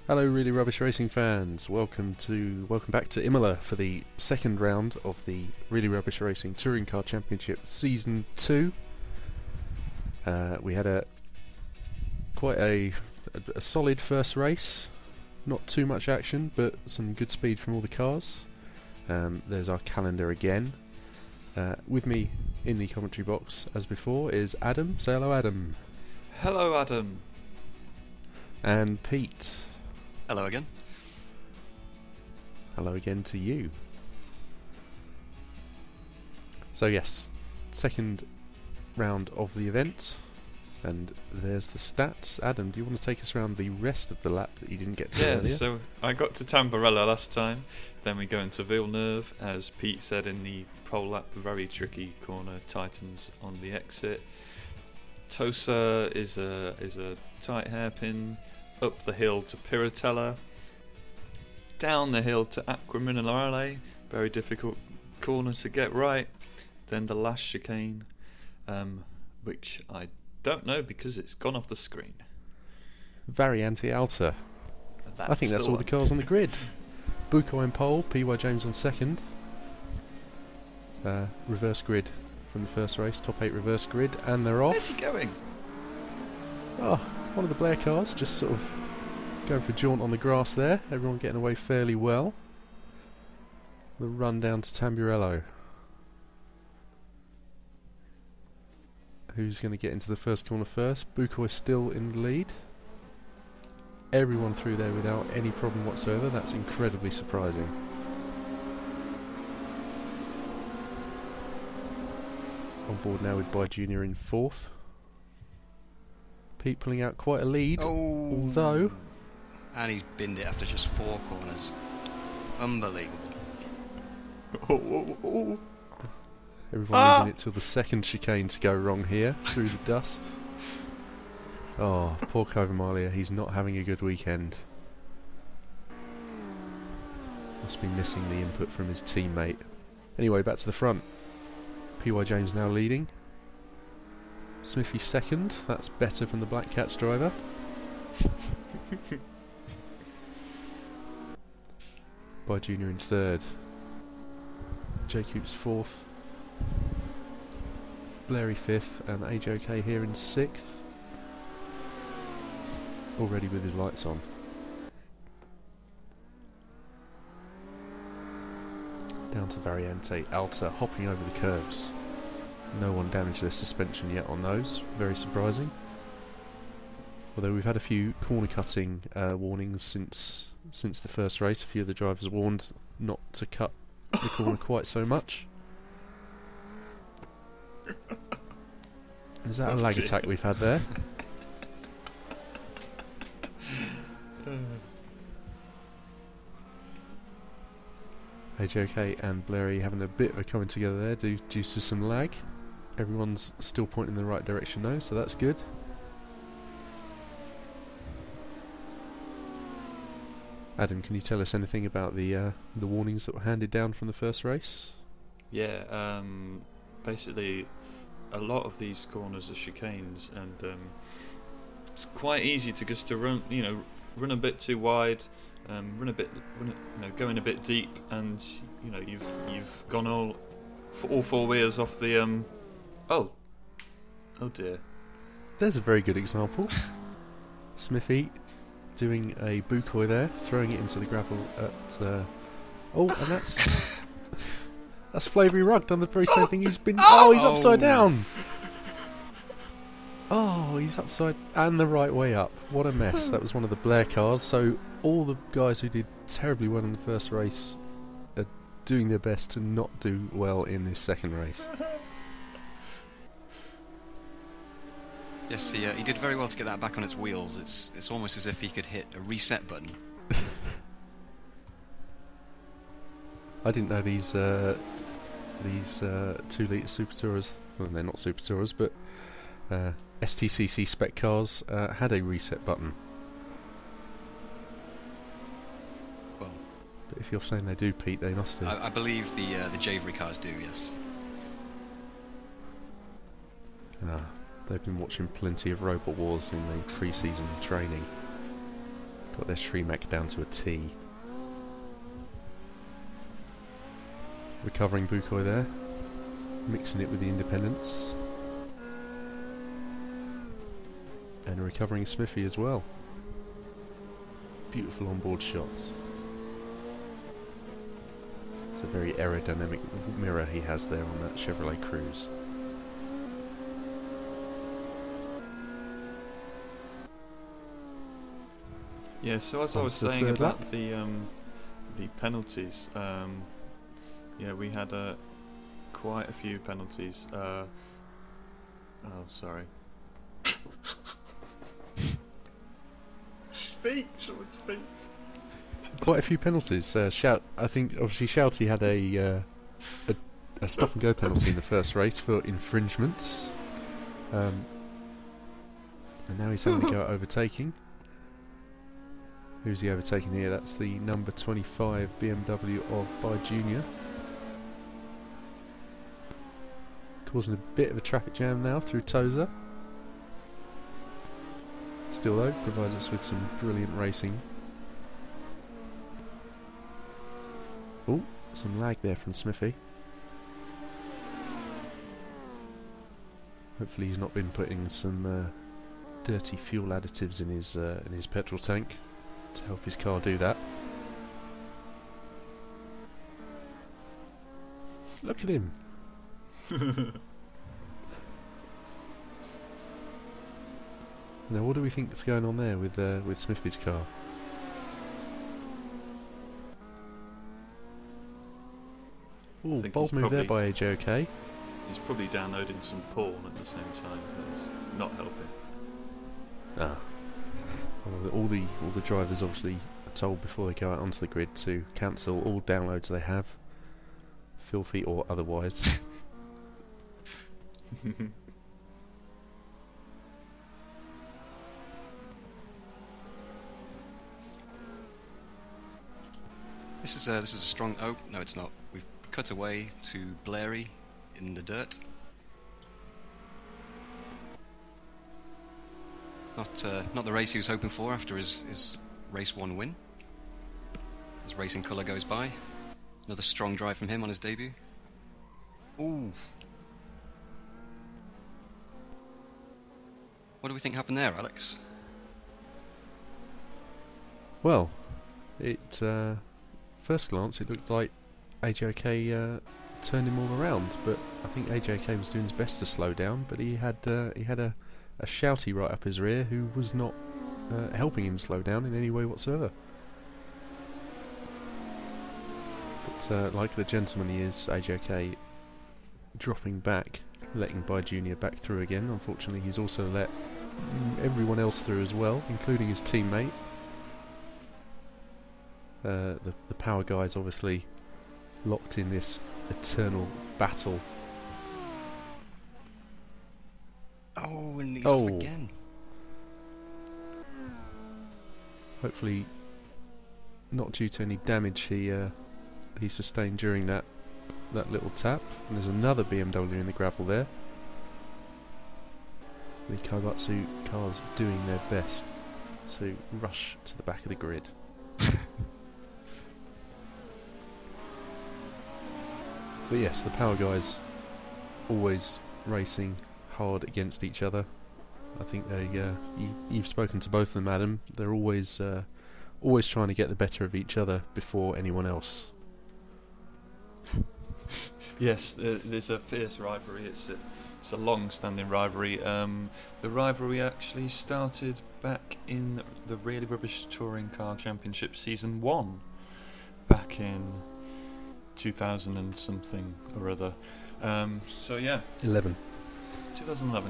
Hello, really rubbish racing fans. Welcome back to Imola for the second round of the Really Rubbish Racing Touring Car Championship Season 2. We had quite a solid first race. Not too much action, but some good speed from all the cars. There's our calendar again. With me in the commentary box, as before, is Adam. Say hello, Adam. Hello, Adam. And Pete. Hello again. Hello again to you. So yes, second round of the event, and there's the stats. Adam, do you want to take us around the rest of the lap that you didn't get to earlier? Yeah, so I got to Tamburello last time, then we go into Villeneuve, as Pete said in the pole lap, a very tricky corner, tightens on the exit. Tosa is a tight hairpin, up the hill to Piratella, down the hill to Aquaminale, very difficult corner to get right, then the last chicane, which I don't know because it's gone off the screen. Variante Alta. I think that's all the cars on the grid. Bucco in pole, PY James on second. Reverse grid from the first race, top 8 reverse grid, and they're off. Where's he going? Oh, one of the RlyR cars just sort of going for a jaunt on the grass there. Everyone getting away fairly well. The run down to Tamburello. Who's going to get into the first corner first? Bucco is still in the lead. Everyone through there without any problem whatsoever. That's incredibly surprising. On board now with By Junior in fourth. Pete pulling out quite a lead, although... And he's binned it after just 4 corners. Unbelievable. Everyone leaving it till the second chicane to go wrong here, through the dust. Oh, poor Kovamalia, he's not having a good weekend. Must be missing the input from his teammate. Anyway, back to the front. PY James now leading. Smithy second, that's better from the Black Cats driver. By Junior in third. Jacobs fourth. Blairy fifth, and AJK here in sixth. Already with his lights on. Down to Variante Alta, hopping over the curves. No one damaged their suspension yet on those, very surprising. Although we've had a few corner cutting warnings since the first race. A few of the drivers warned not to cut the corner quite so much. Is that a lag attack we've had there? AJK and Blairy having a bit of a coming together there due to some lag. Everyone's still pointing in the right direction though, so that's good. Adam, can you tell us anything about the warnings that were handed down from the first race? Yeah, basically a lot of these corners are chicanes, and it's quite easy to run a bit too wide, going a bit deep, and you've gone all 4 wheels off the oh dear. There's a very good example. Smithy doing a bucoy there, throwing it into the gravel at and that's Flavoury Rug done the very same thing. He's upside down. Oh, he's upside and the right way up. What a mess. That was one of the RlyR cars. So all the guys who did terribly well in the first race are doing their best to not do well in this second race. Yes, he did very well to get that back on its wheels. It's almost as if he could hit a reset button. I didn't know these 2-litre Super Tourers, well, they're not Super Tourers, but STCC spec cars had a reset button. Well, but if you're saying they do, Pete, they must do. I believe the Javery cars do, yes. Ah. They've been watching plenty of Robot Wars in the pre-season training. Got their Shremac down to a T. Recovering Bukoy there, mixing it with the independents. And recovering Smithy as well. Beautiful onboard shots. It's a very aerodynamic mirror he has there on that Chevrolet Cruze. Yeah, so as I was the saying third lap. about the penalties, yeah, we had quite a few penalties. Oh, sorry. Speak, someone speak. Quite a few penalties. I think obviously Shouty had a stop and go penalty in the first race for infringements, and now he's having to go at overtaking. Who's he overtaking here? That's the number 25 BMW of By Junior. Causing a bit of a traffic jam now through Tosa. Still though, provides us with some brilliant racing. Oh, some lag there from Smithy. Hopefully he's not been putting some dirty fuel additives in his petrol tank to help his car do that. Look at him. Now, what do we think is going on there with Smithy's car? Oh, bold move there by AJOK. He's probably downloading some porn at the same time. That's not helping. Ah. Well, all the drivers obviously are told before they go out onto the grid to cancel all downloads they have, filthy or otherwise. This is a strong. Oh no, it's not. We've cut away to Blairy in the dirt. Not the race he was hoping for after his race 1 win. His racing colour goes by. Another strong drive from him on his debut. Ooh. What do we think happened there, Alex? Well, first glance it looked like AJK turned him all around, but I think AJK was doing his best to slow down, but he had a Shouty right up his rear who was not helping him slow down in any way whatsoever. But like the gentleman he is, AJK dropping back, letting By Junior back through again. Unfortunately, he's also let everyone else through as well, including his teammate. The power guys obviously locked in this eternal battle. Oh, and he's off again. Hopefully not due to any damage he sustained during that little tap. And there's another BMW in the gravel there. The Kaibatsu cars doing their best to rush to the back of the grid. But yes, the power guys always racing hard against each other. I think you've spoken to both of them, Adam. They're always trying to get the better of each other before anyone else. Yes, there's a fierce rivalry. It's a long-standing rivalry. The rivalry actually started back in the Really Rubbish Touring Car Championship Season 1, back in 2000 and something or other. So yeah, 2011,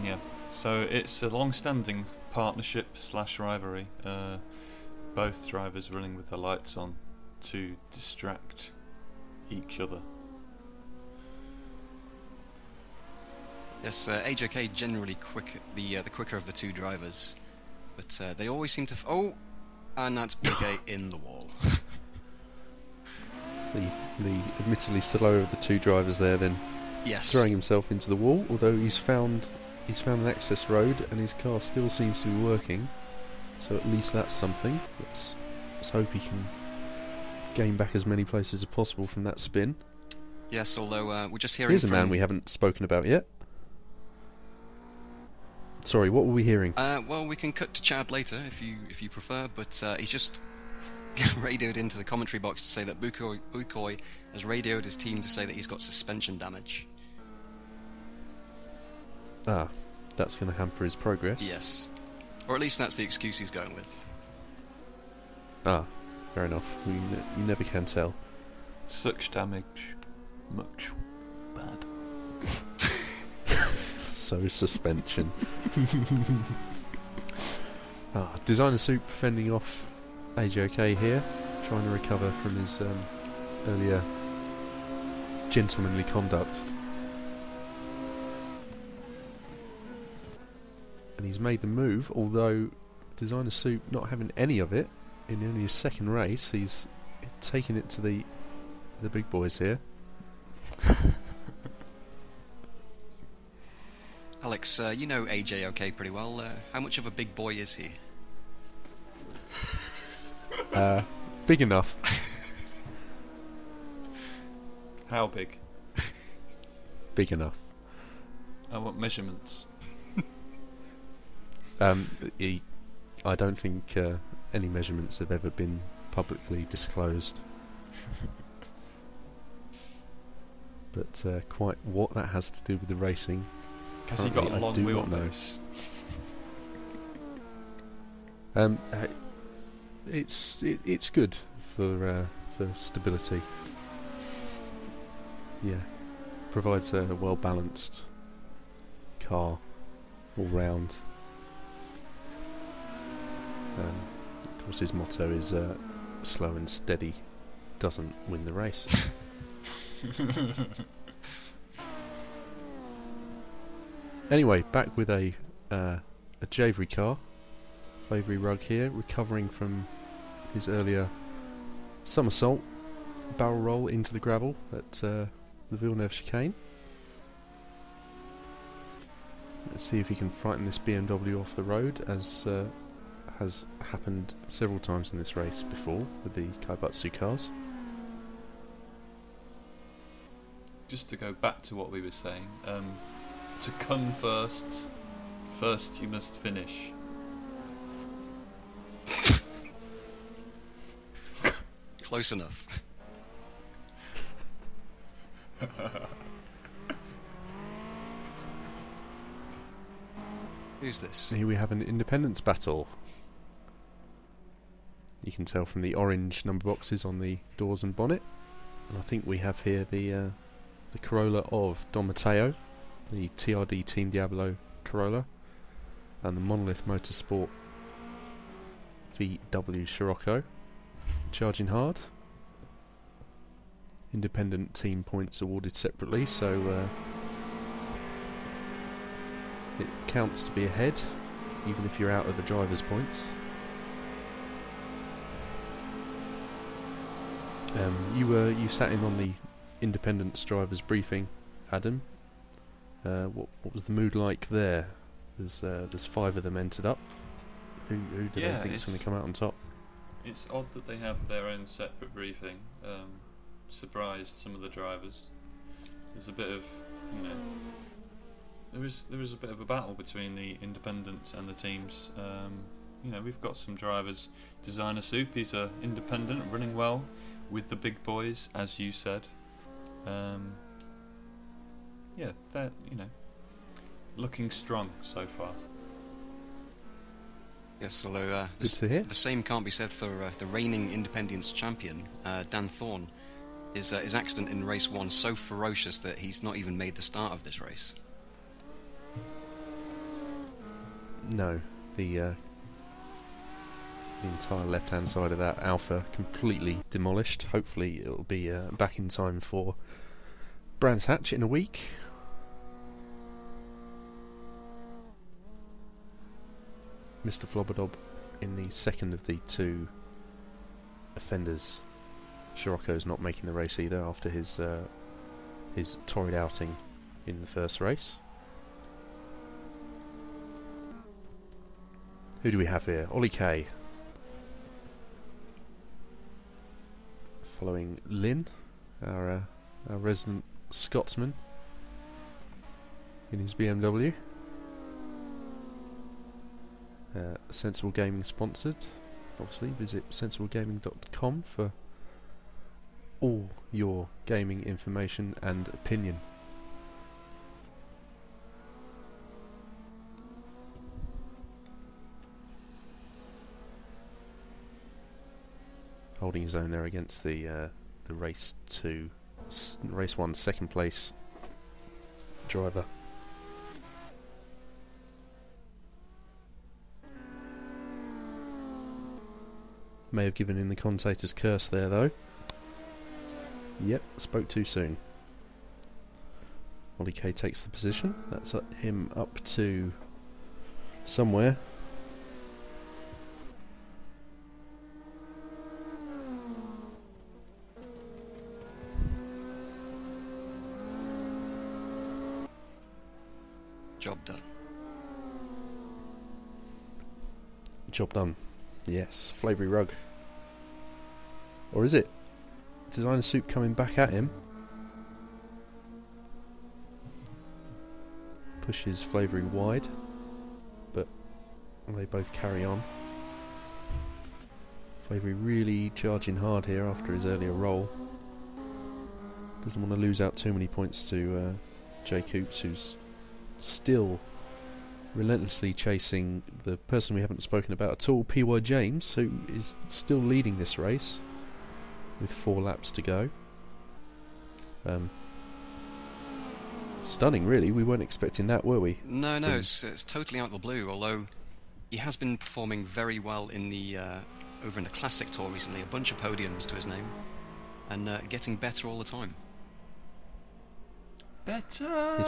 yeah. So it's a long-standing partnership / rivalry. Both drivers running with the lights on to distract each other. Yes, AJK generally the quicker of the two drivers, but they always seem to. And that's BK in the wall. The admittedly slower of the two drivers there, then throwing himself into the wall. Although he's found an access road and his car still seems to be working, so at least that's something. Let's Let's hope he can gain back as many places as possible from that spin. Yes, although we're just hearing Here's a from... man we haven't spoken about yet. Sorry, what were we hearing? well, we can cut to Chad later if you prefer, but he's just radioed into the commentary box to say that Bukoi has radioed his team to say that he's got suspension damage. Ah, that's going to hamper his progress. Yes. Or at least that's the excuse he's going with. Ah, fair enough. You never can tell. Such damage. Much bad. So suspension. Designer Soup fending off AJK here, trying to recover from his earlier gentlemanly conduct. And he's made the move, although Designer Soup not having any of it in only his second race, he's taking it to the big boys here. Alex, you know AJK pretty well. How much of a big boy is he? Big enough. How big? Big enough. I want measurements. I don't think any measurements have ever been publicly disclosed. But quite what that has to do with the racing, Has he got a I long do not know. wheelbase? It's good for stability. Yeah, provides a well balanced car all round. Of course, his motto is slow and steady doesn't win the race. Anyway, back with a Javery car. Favory Rug here, recovering from his earlier somersault, barrel roll into the gravel at the Villeneuve chicane. Let's see if he can frighten this BMW off the road, as has happened several times in this race before with the Kaibatsu cars. Just to go back to what we were saying, to come first you must finish. Close enough. Who's this? Here we have an independence battle. You can tell from the orange number boxes on the doors and bonnet. And I think we have here the Corolla of Don Matteo, the TRD Team Diablo Corolla, and the Monolith Motorsport VW Scirocco. Charging hard. Independent team points awarded separately, so it counts to be ahead, even if you're out of the driver's points. You sat in on the Independence drivers briefing, Adam. What was the mood like there? There's 5 of them entered up. Who do they think is going to come out on top? It's odd that they have their own separate briefing. Surprised some of the drivers. There's a bit of, there is a bit of a battle between the independents and the teams. We've got some drivers. Designer Soup, he's a independent, running well with the big boys, as you said. They're looking strong so far. Yes, although the same can't be said for the reigning Independence champion, Dan Thorne. His accident in race 1 so ferocious that he's not even made the start of this race. No, the entire left-hand side of that Alpha completely demolished. Hopefully it'll be back in time for Brands Hatch in a week. Mr. Flobberdob in the second of the 2 offenders. Scirocco's not making the race either after his torrid outing in the first race. Who do we have here? Ollie K. following Lynn, our resident Scotsman, in his BMW. Sensible Gaming sponsored. Obviously, visit sensiblegaming.com for all your gaming information and opinion. Holding his own there against the race one second place driver. May have given in the commentator's curse there though. Yep, spoke too soon. Ollie K takes the position. That's him up to somewhere. Job done. Job done. Yes, flavoury rug. Or is it? Designer suit coming back at him. Pushes flavoury wide, but they both carry on. Flavoury really charging hard here after his earlier roll. Doesn't want to lose out too many points to Jay Coops, who's still relentlessly chasing the person we haven't spoken about at all, PY James, who is still leading this race with 4 laps to go. Stunning, really. We weren't expecting that, were we? No, it's totally out of the blue, although he has been performing very well in the over in the Classic Tour recently, a bunch of podiums to his name, and getting better all the time. Better.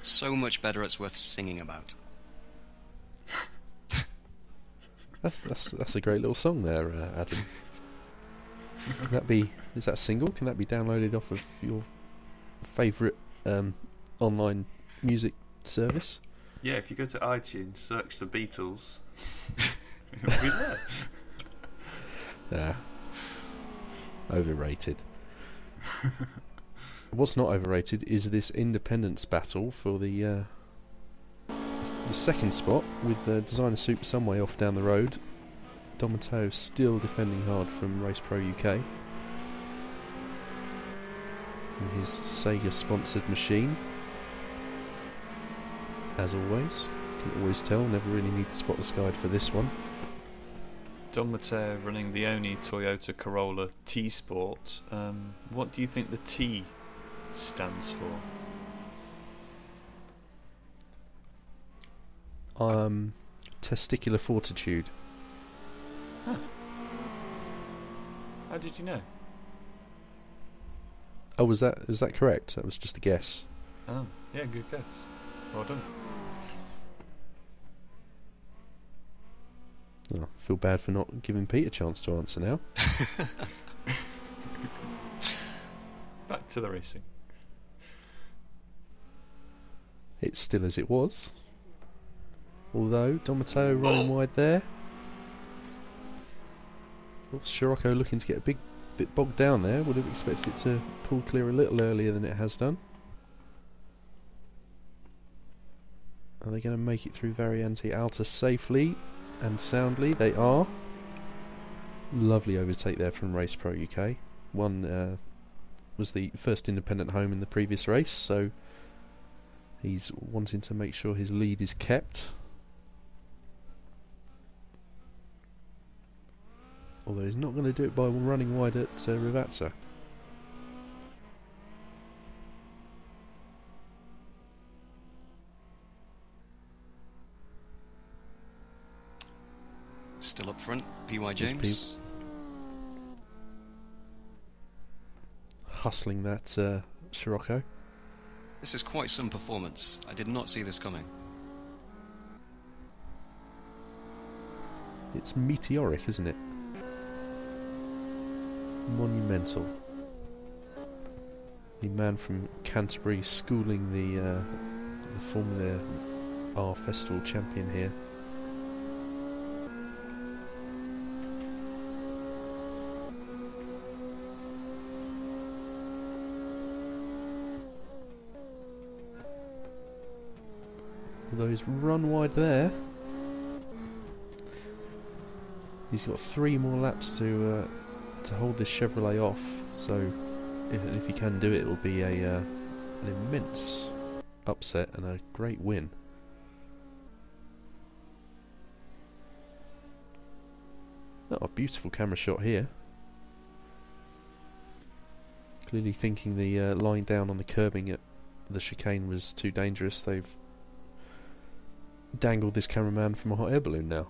So much better it's worth singing about. That's a great little song there, Adam. Is that a single? Can that be downloaded off of your favourite online music service? Yeah, if you go to iTunes, search the Beatles, it'll be there. Overrated. What's not overrated is this independence battle for the second spot, with Designer Soup some way off down the road. Don Matteo still defending hard from Race Pro UK in his Sega sponsored machine. As always, can always tell, never really need the spotters guide for this one. Don Matteo running the only Toyota Corolla T-Sport. What do you think the T stands for? Testicular fortitude. Huh. How did you know? Oh, was that correct? That was just a guess. Oh, yeah, good guess. Well done. Oh, I feel bad for not giving Pete a chance to answer now. Back to the racing. It's still as it was. Although, Don Matteo running wide there. Well, Scirocco looking to get a bit bogged down there. Would have expected it to pull clear a little earlier than it has done. Are they going to make it through Variante Alta safely and soundly? They are. Lovely overtake there from Race Pro UK. One was the first independent home in the previous race, so he's wanting to make sure his lead is kept. Although he's not going to do it by running wide at Rivazza. Still up front, PY James. Hustling that Scirocco. This is quite some performance. I did not see this coming. It's meteoric, isn't it? Monumental. The man from Canterbury schooling the Formula R Festival champion here. Although he's run wide there. He's got 3 more laps to hold this Chevrolet off. So if he can do it, it'll be an immense upset and a great win. Oh, a beautiful camera shot here. Clearly thinking the line down on the curbing at the chicane was too dangerous, they've dangled this cameraman from a hot air balloon now.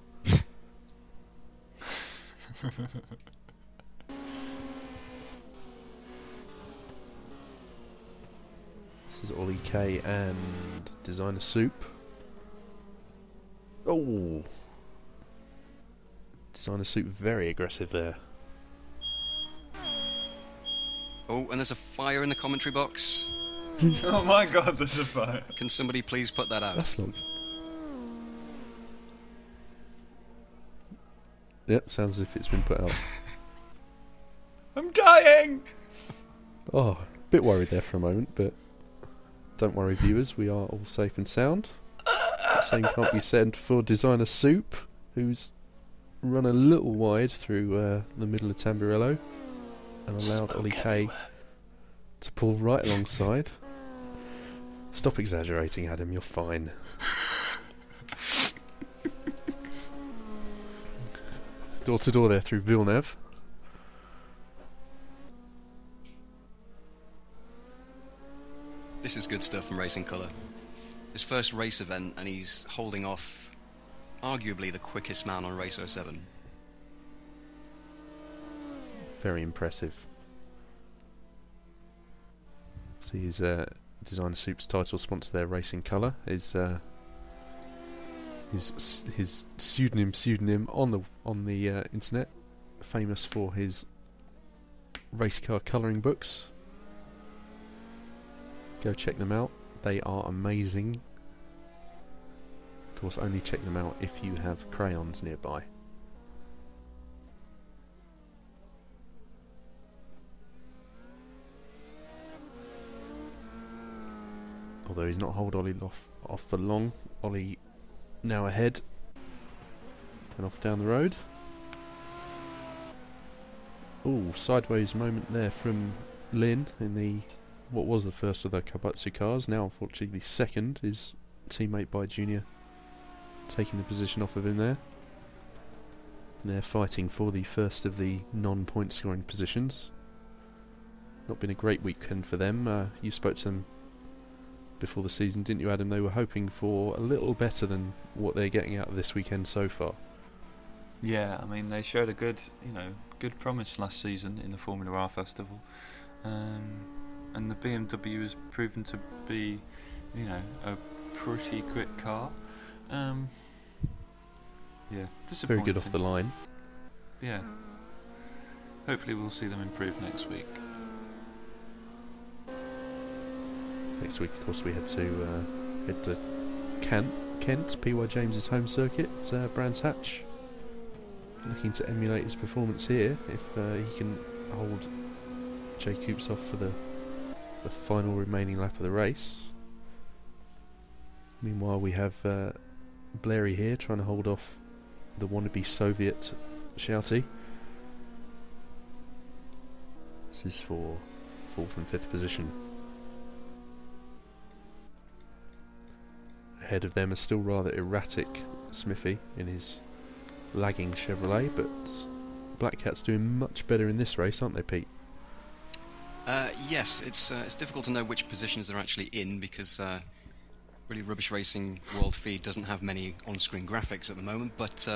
This is Ollie K and Designer Soup. Oh! Designer Soup very aggressive there. Oh, and there's a fire in the commentary box. Oh my god, there's a fire. Can somebody please put that out? That's not... Yep, sounds as if it's been put out. I'm dying! Oh, bit worried there for a moment, but don't worry viewers, we are all safe and sound. The same can't be said for Designer Soup, who's run a little wide through the middle of Tamburello and allowed Ollie K to pull right alongside. Stop exaggerating, Adam, you're fine. Door to door there through Villeneuve. This is good stuff from Racing Colour. His first race event, and he's holding off arguably the quickest man on Race 07. Very impressive. See his Designer Soup's title sponsor there, Racing Colour, is his pseudonym on the internet, famous for his race car colouring books. Go check them out, they are amazing. Of course, only check them out if you have crayons nearby. Although he's not hold Ollie off for long. Ollie now ahead and off down the road. Ooh, sideways moment there from Lynn in the what was the first of the Kabatsu cars. Now unfortunately the second. His teammate by Junior taking the position off of him there. And they're fighting for the first of the non-point scoring positions. Not been a great weekend for them. You spoke to them before the season, didn't you, Adam? They were hoping for a little better than what they're getting out of this weekend so far. Yeah, I mean they showed a good promise last season in the Formula R Festival, and the BMW has proven to be, a pretty quick car. Yeah, disappointing. Very good off the line. Yeah. Hopefully we'll see them improve next week. Next week, of course, we head to Kent, PY James's home circuit, Brands Hatch. Looking to emulate his performance here, if he can hold Jay Coops off for the final remaining lap of the race. Meanwhile, we have Blairy here trying to hold off the wannabe Soviet Shouty. This is for 4th and 5th position. Ahead of them is still rather erratic Smithy in his lagging Chevrolet, but Black Cat's doing much better in this race, aren't they, Pete? Yes, it's difficult to know which positions they're actually in because really Rubbish Racing World Feed doesn't have many on-screen graphics at the moment, but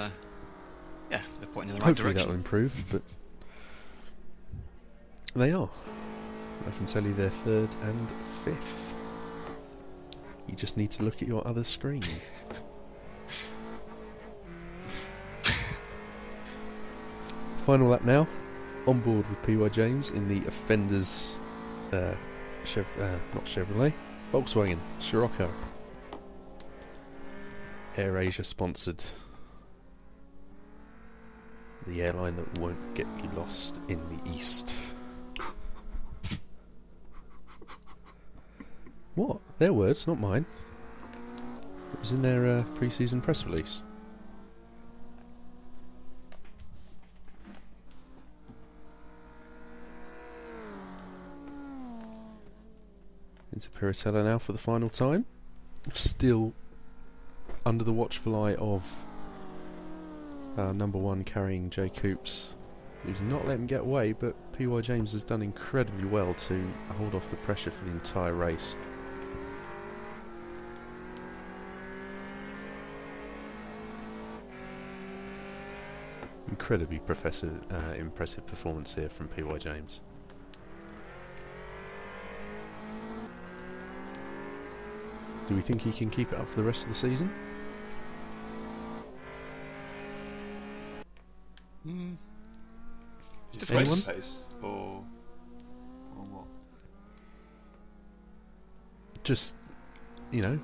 yeah, they're pointing in the right Hopefully direction. that'll improve, but they are. I can tell you they're 3rd and 5th. You just need to look at your other screen. Final lap now. On board with PY James in the Offenders not Chevrolet, Volkswagen Scirocco. AirAsia sponsored. The airline that won't get you lost in the East. What? Their words, not mine. It was in their pre-season press release. Into Piratella now for the final time. Still under the watchful eye of number 1 carrying Jay Coops, who's not let him get away, but PY James has done incredibly well to hold off the pressure for the entire race. Incredibly impressive performance here from PY James. Do we think he can keep it up for the rest of the season? It's difficult. Pace or what? Just,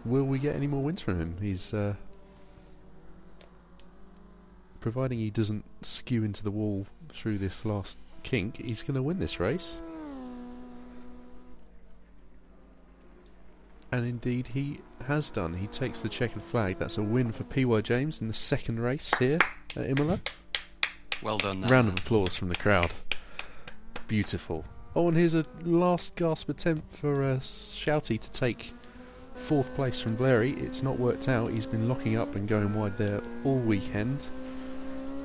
will we get any more wins from him? He's providing he doesn't skew into the wall through this last kink, he's going to win this race. And indeed he has done. He takes the checkered flag. That's a win for PY James in the second race here at Imola. Well done. Round of applause from the crowd. Beautiful. Oh, and here's a last gasp attempt for Shouty to take 4th place from RlyR. It's not worked out. He's been locking up and going wide there all weekend.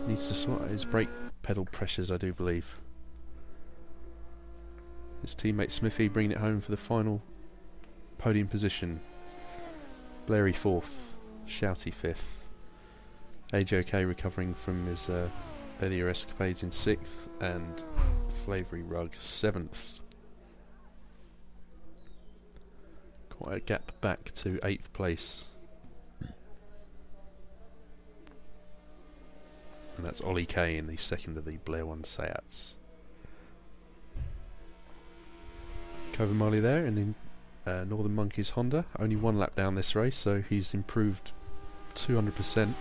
Needs to sort out his brake pedal pressures, I do believe. His teammate Smithy bringing it home for the final podium position. RlyR 4th, Shouty 5th. AJK recovering from his earlier escapades in 6th, and Flavoury Rug 7th. Quite a gap back to 8th place. And that's Ollie K in the second of the Blair 1 Seats. Kovamali there in the Northern Monkeys Honda. Only 1 lap down this race, so he's improved 200%.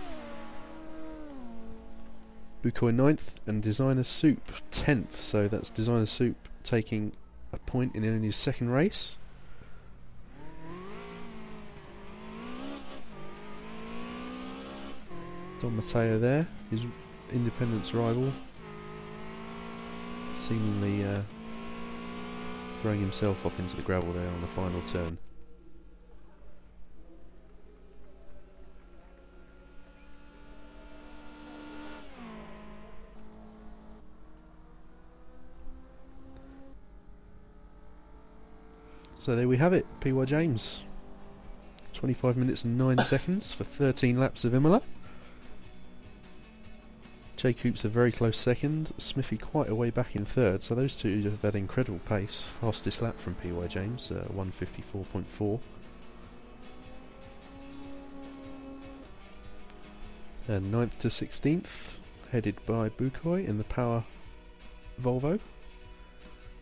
Bukoy 9th and Designer Soup 10th, so that's Designer Soup taking a point in only his second race. Don Matteo there, his Independence rival, seemingly throwing himself off into the gravel there on the final turn. So there we have it, PY James. 25 minutes and 9 seconds for 13 laps of Imola. Jay Coops a very close second, Smithy quite a way back in third, so those two have had incredible pace. Fastest lap from PY James, 1:54.4. And 9th to 16th, headed by Bukoy in the Power Volvo.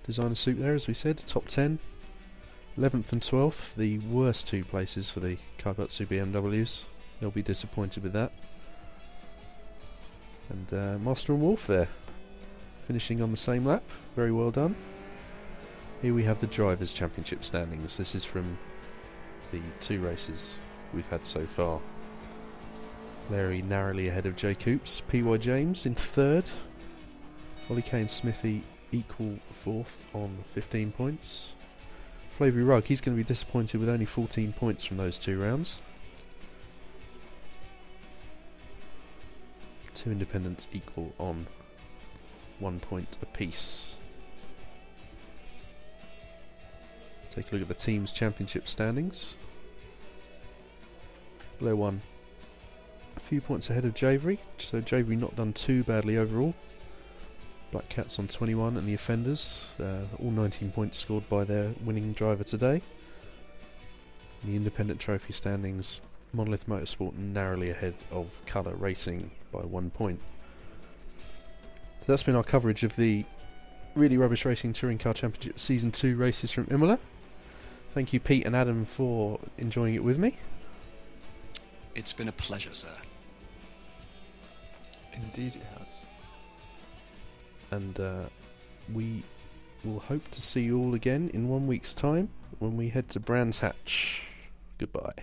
Designer Soup there, as we said, top 10. 11th and 12th, the worst 2 places for the Kaibatsu BMWs. They'll be disappointed with that. And Master and Wolf there, finishing on the same lap. Very well done. Here we have the Drivers' Championship standings. This is from the 2 races we've had so far. Larry narrowly ahead of Jay Coops. PY James in 3rd. Ollie K and Smithy equal 4th on 15 points. Flavoury Rug, he's going to be disappointed with only 14 points from those 2 rounds. 2 independents equal on 1 point apiece. Take a look at the team's championship standings. Blair 1 a few points ahead of Javery, so Javery not done too badly overall. Black Cats on 21 and the Offenders, all 19 points scored by their winning driver today. In the independent trophy standings, Monolith Motorsport narrowly ahead of Colour Racing by 1 point. So that's been our coverage of the Really Rubbish Racing Touring Car Championship Season 2 races from Imola. Thank you, Pete and Adam, for enjoying it with me. It's been a pleasure, sir. Indeed it has. And we will hope to see you all again in 1 week's time when we head to Brands Hatch. Goodbye.